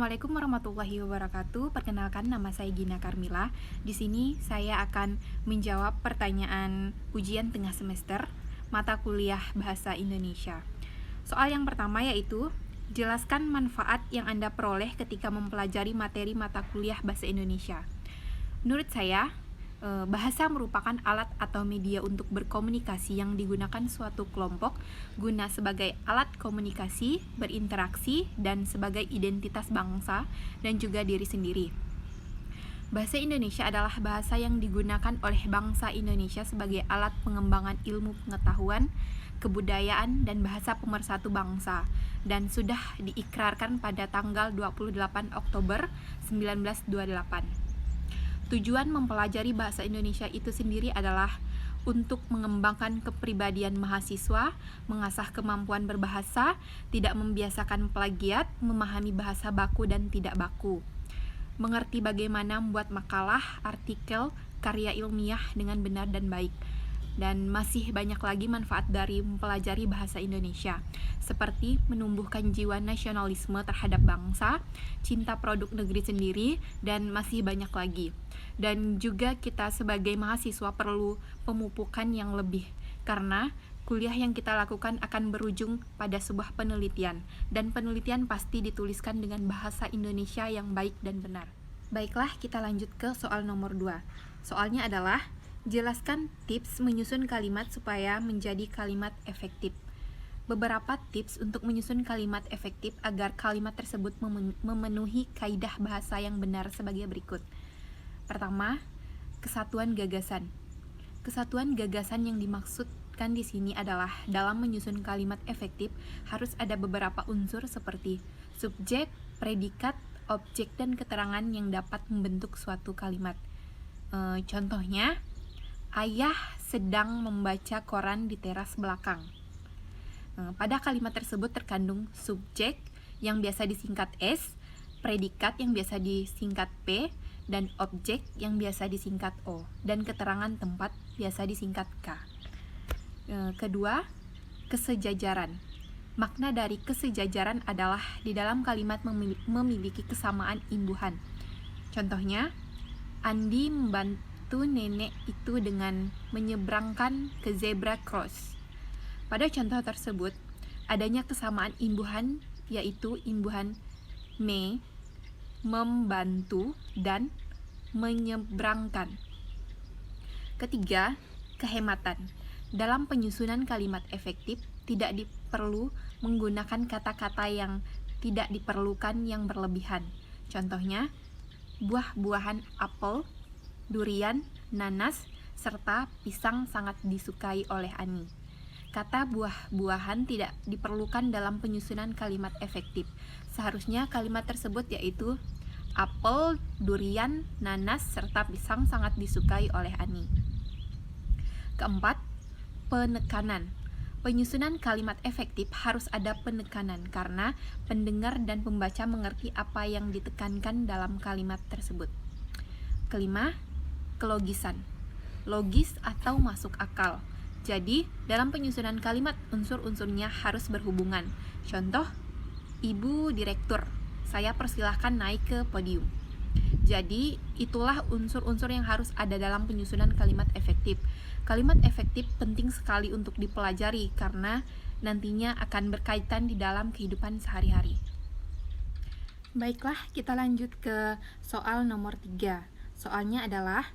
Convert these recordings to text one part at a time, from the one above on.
Assalamualaikum warahmatullahi wabarakatuh. Perkenalkan, nama saya Gina Karmila. Di sini saya akan menjawab pertanyaan ujian tengah semester mata kuliah Bahasa Indonesia. Soal yang pertama yaitu, jelaskan manfaat yang Anda peroleh ketika mempelajari materi mata kuliah Bahasa Indonesia. Menurut saya, bahasa merupakan alat atau media untuk berkomunikasi yang digunakan suatu kelompok guna sebagai alat komunikasi, berinteraksi, dan sebagai identitas bangsa dan juga diri sendiri. Bahasa Indonesia adalah bahasa yang digunakan oleh bangsa Indonesia sebagai alat pengembangan ilmu pengetahuan, kebudayaan, dan bahasa pemersatu bangsa, dan sudah diikrarkan pada tanggal 28 Oktober 1928. Tujuan mempelajari bahasa Indonesia itu sendiri adalah untuk mengembangkan kepribadian mahasiswa, mengasah kemampuan berbahasa, tidak membiasakan plagiat, memahami bahasa baku dan tidak baku, mengerti bagaimana membuat makalah, artikel, karya ilmiah dengan benar dan baik. Dan masih banyak lagi manfaat dari mempelajari bahasa Indonesia, seperti menumbuhkan jiwa nasionalisme terhadap bangsa, cinta produk negeri sendiri, dan masih banyak lagi. Dan juga kita sebagai mahasiswa perlu pemupukan yang lebih, karena kuliah yang kita lakukan akan berujung pada sebuah penelitian, dan penelitian pasti dituliskan dengan bahasa Indonesia yang baik dan benar. Baiklah, kita lanjut ke soal nomor 2. Soalnya adalah, jelaskan tips menyusun kalimat supaya menjadi kalimat efektif. Beberapa tips untuk menyusun kalimat efektif agar kalimat tersebut memenuhi kaidah bahasa yang benar sebagai berikut. Pertama, kesatuan gagasan. Kesatuan gagasan yang dimaksudkan di sini adalah dalam menyusun kalimat efektif harus ada beberapa unsur seperti subjek, predikat, objek, dan keterangan yang dapat membentuk suatu kalimat. Contohnya, ayah sedang membaca koran di teras belakang. Pada kalimat tersebut terkandung subjek yang biasa disingkat S, predikat yang biasa disingkat P, dan objek yang biasa disingkat O, dan keterangan tempat biasa disingkat K. Kedua, kesejajaran. Makna dari kesejajaran adalah di dalam kalimat memiliki kesamaan imbuhan. Contohnya, Andi membantu nenek itu dengan menyeberangkan ke zebra cross. Pada contoh tersebut, adanya kesamaan imbuhan, yaitu imbuhan membantu, dan menyeberangkan. Ketiga, kehematan. Dalam penyusunan kalimat efektif, tidak perlu menggunakan kata-kata yang tidak diperlukan yang berlebihan. Contohnya, buah-buahan apel, durian, nanas, serta pisang sangat disukai oleh Ani. Kata buah-buahan tidak diperlukan dalam penyusunan kalimat efektif. Seharusnya kalimat tersebut yaitu apel, durian, nanas, serta pisang sangat disukai oleh Ani. Keempat, penekanan. Penyusunan kalimat efektif harus ada penekanan karena pendengar dan pembaca mengerti apa yang ditekankan dalam kalimat tersebut. Kelima, kelogisan. Logis atau masuk akal. Jadi, dalam penyusunan kalimat unsur-unsurnya harus berhubungan. Contoh, Ibu Direktur, saya persilahkan naik ke podium. Jadi, itulah unsur-unsur yang harus ada dalam penyusunan kalimat efektif. Kalimat efektif penting sekali untuk dipelajari karena nantinya akan berkaitan di dalam kehidupan sehari-hari. Baiklah, kita lanjut ke soal nomor 3. Soalnya adalah,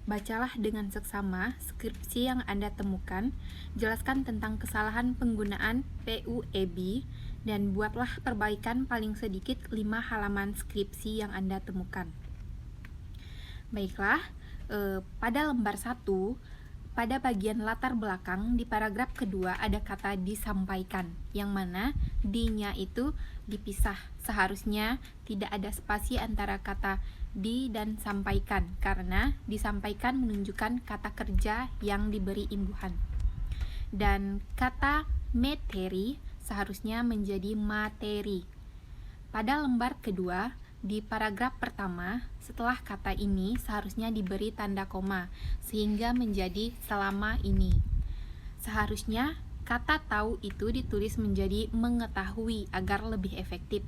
bacalah dengan seksama skripsi yang Anda temukan, jelaskan tentang kesalahan penggunaan PUEB, dan buatlah perbaikan paling sedikit 5 halaman skripsi yang Anda temukan. Baiklah, pada lembar 1, pada bagian latar belakang di paragraf kedua ada kata disampaikan, yang mana di-nya itu dipisah. Seharusnya tidak ada spasi antara kata di dan sampaikan, karena disampaikan menunjukkan kata kerja yang diberi imbuhan. Dan kata materi seharusnya menjadi materi. Pada lembar kedua, di paragraf pertama, setelah kata ini seharusnya diberi tanda koma, sehingga menjadi selama ini. Seharusnya kata tahu itu ditulis menjadi mengetahui agar lebih efektif.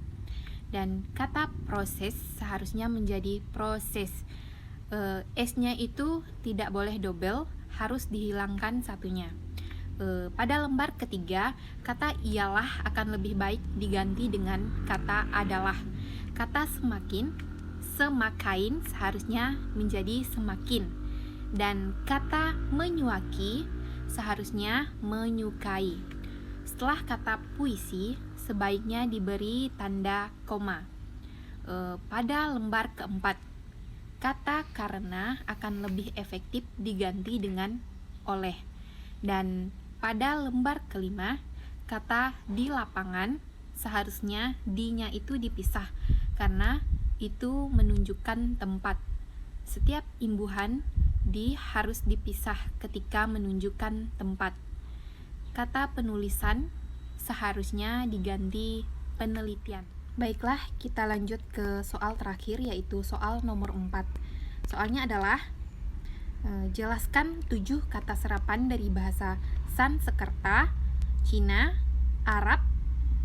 Dan kata proses seharusnya menjadi proses. S-nya itu tidak boleh double, harus dihilangkan satunya. Pada lembar ketiga, kata ialah akan lebih baik diganti dengan kata adalah. Kata semakin, semakain seharusnya menjadi semakin. Dan kata menyuaki seharusnya menyukai. Setelah kata puisi, sebaiknya diberi tanda koma. Pada lembar keempat, kata karena akan lebih efektif diganti dengan oleh. Dan pada lembar kelima, kata di lapangan seharusnya di-nya itu dipisah karena itu menunjukkan tempat. Setiap imbuhan di harus dipisah ketika menunjukkan tempat. Kata penulisan seharusnya diganti penelitian. Baiklah, kita lanjut ke soal terakhir, yaitu soal nomor 4. Soalnya adalah jelaskan 7 kata serapan dari bahasa Sanskerta, Cina, Arab,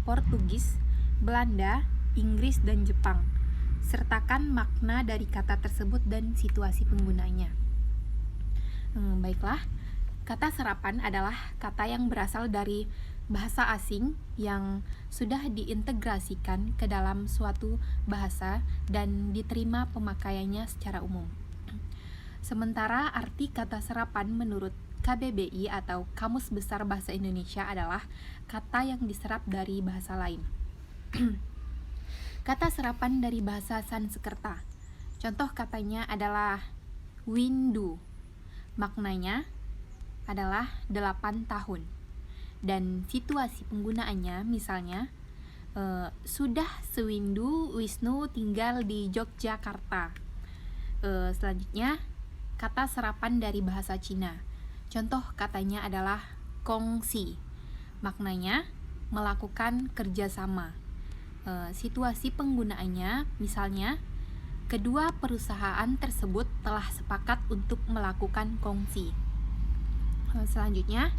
Portugis, Belanda, Inggris, dan Jepang. Sertakan makna dari kata tersebut dan situasi penggunanya. Baiklah, kata serapan adalah kata yang berasal dari bahasa asing yang sudah diintegrasikan ke dalam suatu bahasa dan diterima pemakaiannya secara umum. Sementara arti kata serapan menurut KBBI atau Kamus Besar Bahasa Indonesia adalah kata yang diserap dari bahasa lain. Kata serapan dari bahasa Sanskerta. Contoh katanya adalah windu. Maknanya adalah 8 tahun. Dan situasi penggunaannya misalnya sudah sewindu Wisnu tinggal di Yogyakarta. Selanjutnya kata serapan dari bahasa Cina. Contoh katanya adalah kongsi. Maknanya melakukan kerjasama. Situasi penggunaannya misalnya kedua perusahaan tersebut telah sepakat untuk melakukan kongsi. Selanjutnya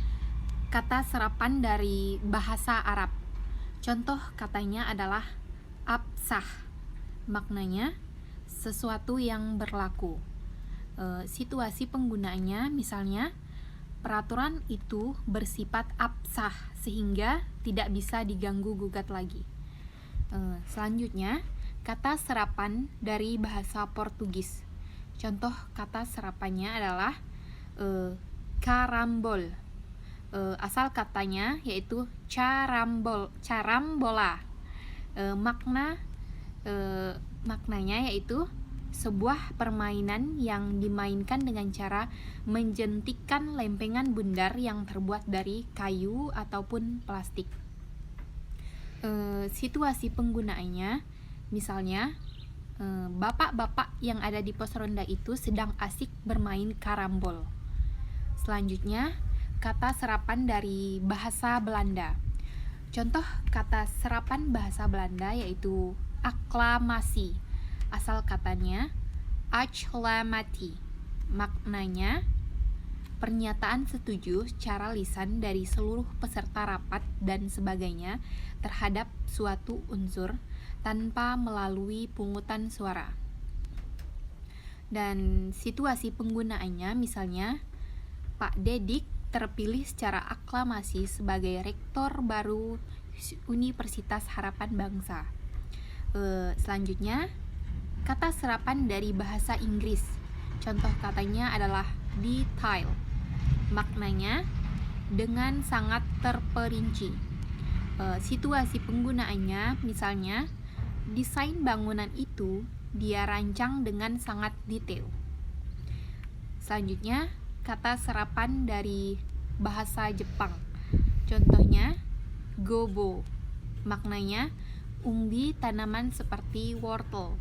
kata serapan dari bahasa Arab. Contoh katanya adalah absah. Maknanya sesuatu yang berlaku. Situasi penggunaannya misalnya peraturan itu bersifat absah sehingga tidak bisa diganggu gugat lagi. Selanjutnya kata serapan dari bahasa Portugis. Contoh kata serapannya adalah carambol. Asal katanya yaitu carambola. Maknanya yaitu sebuah permainan yang dimainkan dengan cara menjentikkan lempengan bundar yang terbuat dari kayu ataupun plastik. Situasi penggunaannya misalnya bapak-bapak yang ada di pos ronda itu sedang asik bermain karambol. Selanjutnya kata serapan dari bahasa Belanda. Contoh kata serapan bahasa Belanda yaitu aklamasi. Asal katanya aclamati. Maknanya pernyataan setuju secara lisan dari seluruh peserta rapat dan sebagainya terhadap suatu unsur tanpa melalui pungutan suara. Dan situasi penggunaannya misalnya Pak Dedik terpilih secara aklamasi sebagai rektor baru Universitas Harapan Bangsa. Selanjutnya kata serapan dari bahasa Inggris. Contoh katanya adalah detail. Maknanya dengan sangat terperinci. Situasi penggunaannya misalnya desain bangunan itu dia rancang dengan sangat detail. Selanjutnya kata serapan dari bahasa Jepang. Contohnya gobo. Maknanya umbi tanaman seperti wortel.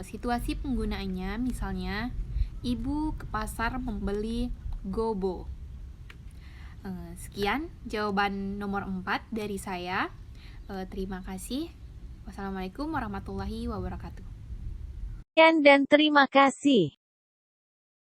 Situasi penggunaannya misalnya ibu ke pasar membeli gobo. Sekian jawaban nomor 4 dari saya. Terima kasih. Wassalamualaikum warahmatullahi wabarakatuh. Dan terima kasih.